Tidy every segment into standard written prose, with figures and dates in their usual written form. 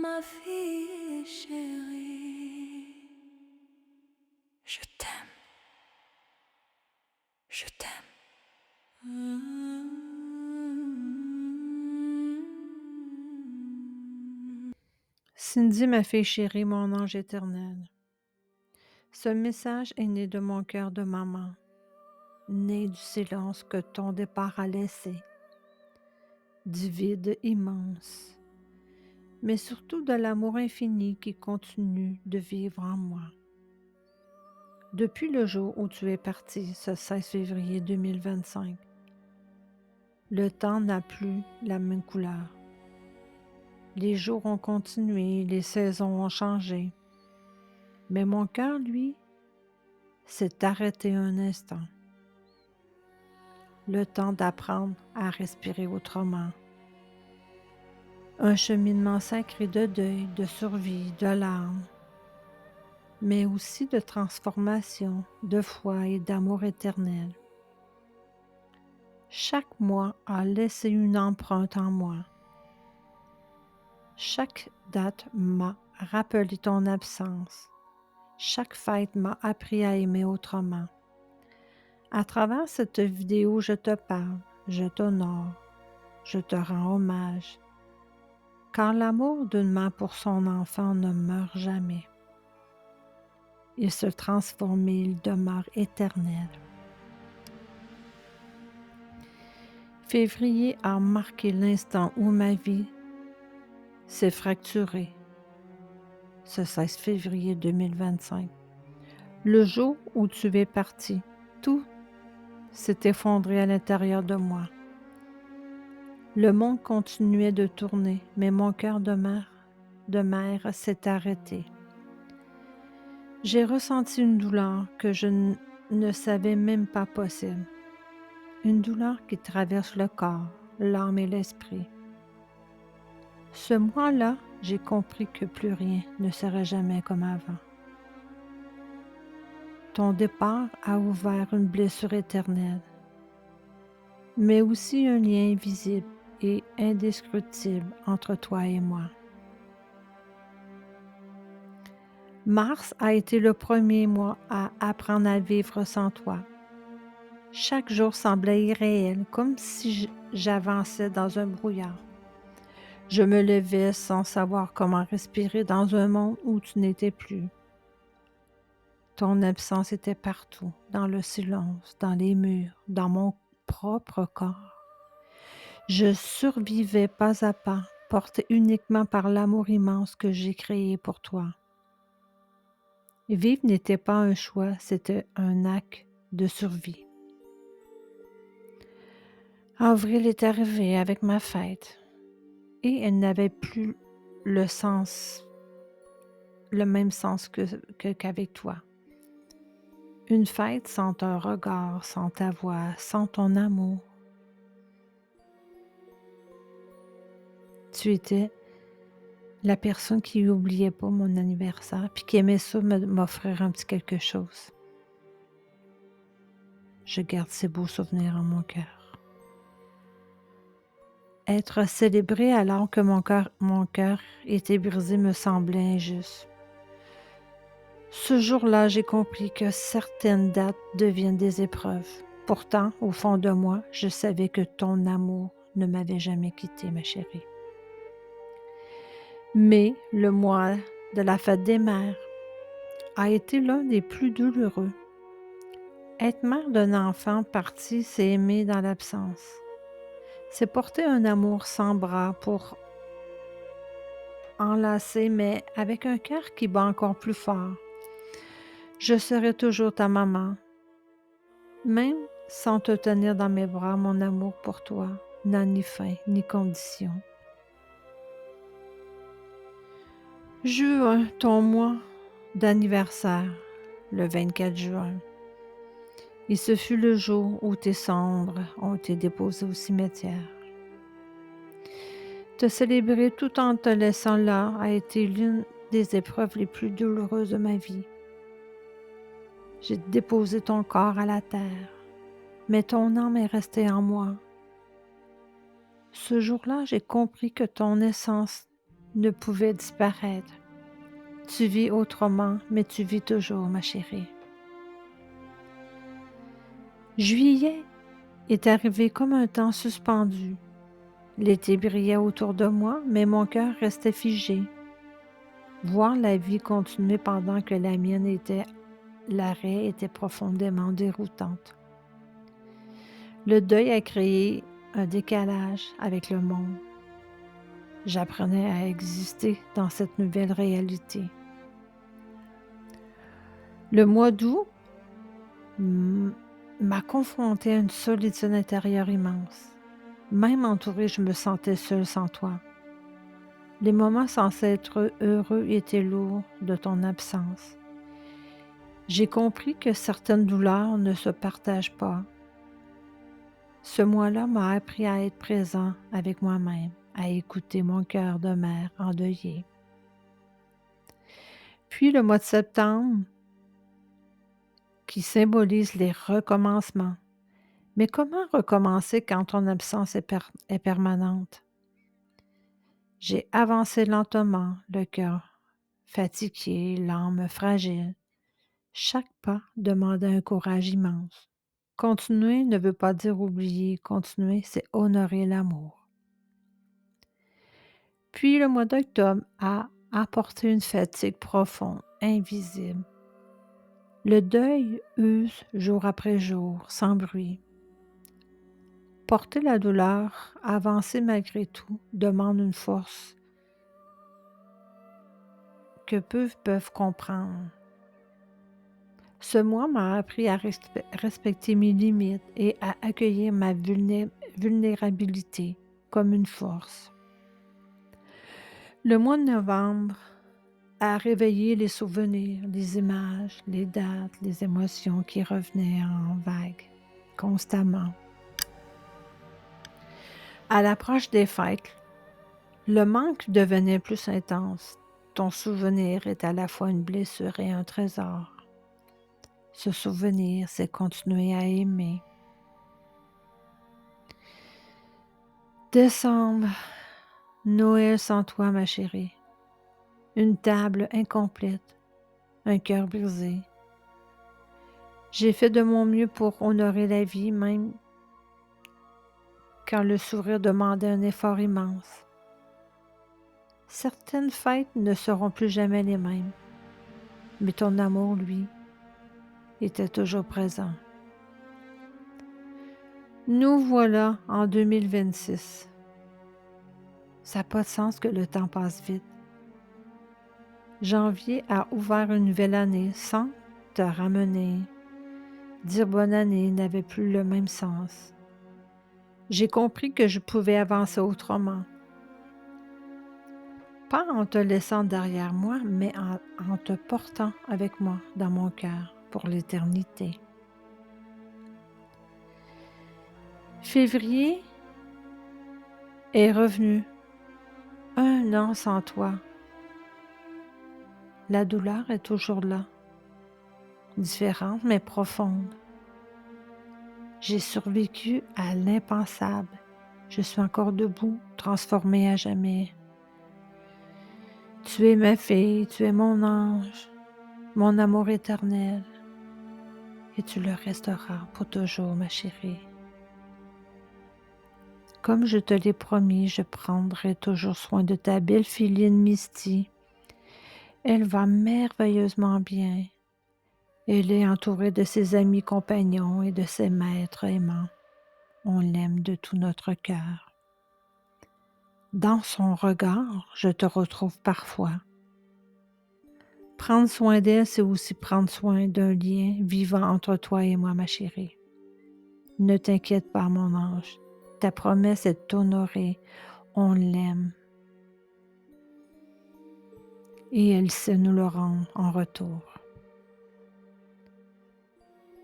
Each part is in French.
Ma fille chérie, je t'aime, je t'aime. Cindy, ma fille chérie, mon ange éternel, ce message est né de mon cœur de maman, né du silence que ton départ a laissé, du vide immense, mais surtout de l'amour infini qui continue de vivre en moi. Depuis le jour où tu es parti, ce 16 février 2025, le temps n'a plus la même couleur. Les jours ont continué, les saisons ont changé, mais mon cœur, lui, s'est arrêté un instant. Le temps d'apprendre à respirer autrement. Un cheminement sacré de deuil, de survie, de larmes, mais aussi de transformation, de foi et d'amour éternel. Chaque mois a laissé une empreinte en moi. Chaque date m'a rappelé ton absence. Chaque fête m'a appris à aimer autrement. À travers cette vidéo, je te parle, je t'honore, je te rends hommage, car l'amour d'une mère pour son enfant ne meurt jamais. Il se transforme et il demeure éternel. Février a marqué l'instant où ma vie s'est fracturée, ce 16 février 2025. Le jour où tu es parti, tout s'est effondré à l'intérieur de moi. Le monde continuait de tourner, mais mon cœur de mère s'est arrêté. J'ai ressenti une douleur que je ne savais même pas possible. Une douleur qui traverse le corps, l'âme et l'esprit. Ce mois-là, j'ai compris que plus rien ne serait jamais comme avant. Ton départ a ouvert une blessure éternelle, mais aussi un lien invisible et indescriptible entre toi et moi. Mars a été le premier mois à apprendre à vivre sans toi. Chaque jour semblait irréel, comme si j'avançais dans un brouillard. Je me levais sans savoir comment respirer dans un monde où tu n'étais plus. Ton absence était partout, dans le silence, dans les murs, dans mon propre corps. Je survivais pas à pas, portée uniquement par l'amour immense que j'ai créé pour toi. Vivre n'était pas un choix, c'était un acte de survie. Avril est arrivé avec ma fête et elle n'avait plus le même sens qu'avec toi. Une fête sans ton regard, sans ta voix, sans ton amour. Tu étais la personne qui n'oubliait pas mon anniversaire puis qui aimait ça m'offrir un petit quelque chose. Je garde ces beaux souvenirs en mon cœur. Être célébré alors que mon cœur était brisé me semblait injuste. Ce jour-là, j'ai compris que certaines dates deviennent des épreuves. Pourtant, au fond de moi, je savais que ton amour ne m'avait jamais quitté, ma chérie. Mais le mois de la fête des mères a été l'un des plus douloureux. Être mère d'un enfant parti, c'est aimer dans l'absence. C'est porter un amour sans bras pour enlacer, mais avec un cœur qui bat encore plus fort. Je serai toujours ta maman, même sans te tenir dans mes bras. Mon amour pour toi n'a ni fin ni condition. Juin, ton mois d'anniversaire, le 24 juin. Et ce fut le jour où tes cendres ont été déposées au cimetière. Te célébrer tout en te laissant là a été l'une des épreuves les plus douloureuses de ma vie. J'ai déposé ton corps à la terre, mais ton âme est restée en moi. Ce jour-là, j'ai compris que ton essence ne pouvait disparaître. Tu vis autrement, mais tu vis toujours, ma chérie. Juillet est arrivé comme un temps suspendu. L'été brillait autour de moi, mais mon cœur restait figé. Voir la vie continuer pendant que la mienne était l'arrêt était profondément déroutante. Le deuil a créé un décalage avec le monde. J'apprenais à exister dans cette nouvelle réalité. Le mois d'août m'a confrontée à une solitude intérieure immense. Même entourée, je me sentais seule sans toi. Les moments censés être heureux étaient lourds de ton absence. J'ai compris que certaines douleurs ne se partagent pas. Ce mois-là m'a appris à être présent avec moi-même, à écouter mon cœur de mère endeuillé. Puis le mois de septembre, qui symbolise les recommencements. Mais comment recommencer quand ton absence est permanente? J'ai avancé lentement, le cœur fatigué, l'âme fragile. Chaque pas demandait un courage immense. Continuer ne veut pas dire oublier, continuer, c'est honorer l'amour. Puis le mois d'octobre a apporté une fatigue profonde, invisible. Le deuil use jour après jour, sans bruit. Porter la douleur, avancer malgré tout, demande une force que peu peuvent comprendre. Ce mois m'a appris à respecter mes limites et à accueillir ma vulnérabilité comme une force. Le mois de novembre a réveillé les souvenirs, les images, les dates, les émotions qui revenaient en vagues constamment. À l'approche des fêtes, le manque devenait plus intense. Ton souvenir est à la fois une blessure et un trésor. Ce souvenir, c'est continuer à aimer. Décembre, Noël sans toi, ma chérie. Une table incomplète, un cœur brisé. J'ai fait de mon mieux pour honorer la vie, même quand le sourire demandait un effort immense. Certaines fêtes ne seront plus jamais les mêmes, mais ton amour, lui, était toujours présent. Nous voilà en 2026. Ça n'a pas de sens que le temps passe vite. Janvier a ouvert une nouvelle année sans te ramener. Dire bonne année n'avait plus le même sens. J'ai compris que je pouvais avancer autrement. Pas en te laissant derrière moi, mais en te portant avec moi dans mon cœur pour l'éternité. Février est revenu. 1 an sans toi. La douleur est toujours là, différente mais profonde. J'ai survécu à l'impensable. Je suis encore debout, transformée à jamais. Tu es ma fille, tu es mon ange, mon amour éternel, et tu le resteras pour toujours, ma chérie. Comme je te l'ai promis, je prendrai toujours soin de ta belle filine Misty. Elle va merveilleusement bien. Elle est entourée de ses amis compagnons et de ses maîtres aimants. On l'aime de tout notre cœur. Dans son regard, je te retrouve parfois. Prendre soin d'elle, c'est aussi prendre soin d'un lien vivant entre toi et moi, ma chérie. Ne t'inquiète pas, mon ange. Ta promesse est honorée. On l'aime. Et elle sait nous le rendre en retour.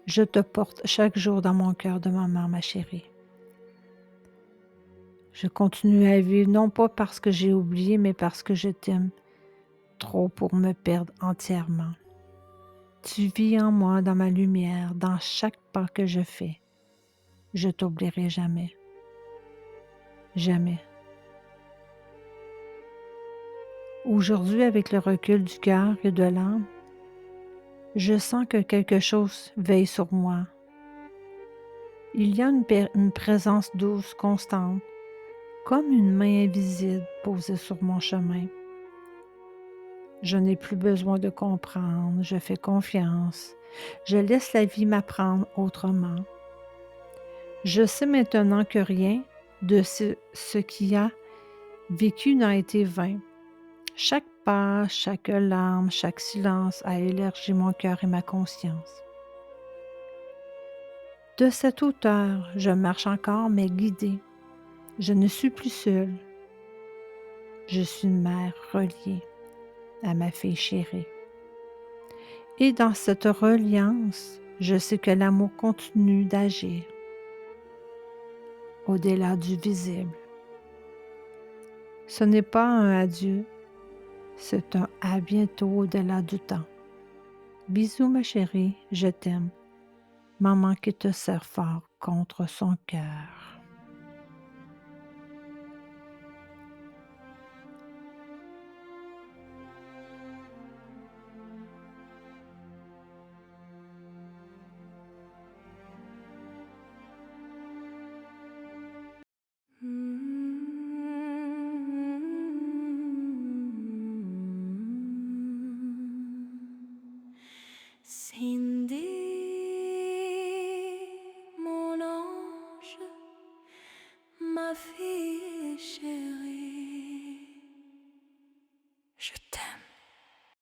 Je te porte chaque jour dans mon cœur de maman, ma chérie. Je continue à vivre, non pas parce que j'ai oublié, mais parce que je t'aime trop pour me perdre entièrement. Tu vis en moi, dans ma lumière, dans chaque pas que je fais. Je t'oublierai jamais. Jamais. Aujourd'hui, avec le recul du cœur et de l'âme, je sens que quelque chose veille sur moi. Il y a une présence douce, constante, comme une main invisible posée sur mon chemin. Je n'ai plus besoin de comprendre, je fais confiance. Je laisse la vie m'apprendre autrement. Je sais maintenant que rien de ce qui a vécu n'a été vain. Chaque pas, chaque larme, chaque silence a élargi mon cœur et ma conscience. De cette hauteur, je marche encore, mais guidée. Je ne suis plus seule. Je suis une mère reliée à ma fille chérie. Et dans cette reliance, je sais que l'amour continue d'agir au-delà du visible. Ce n'est pas un adieu, c'est un à bientôt au-delà du temps. Bisous ma chérie, je t'aime. Maman qui te serre fort contre son cœur. Si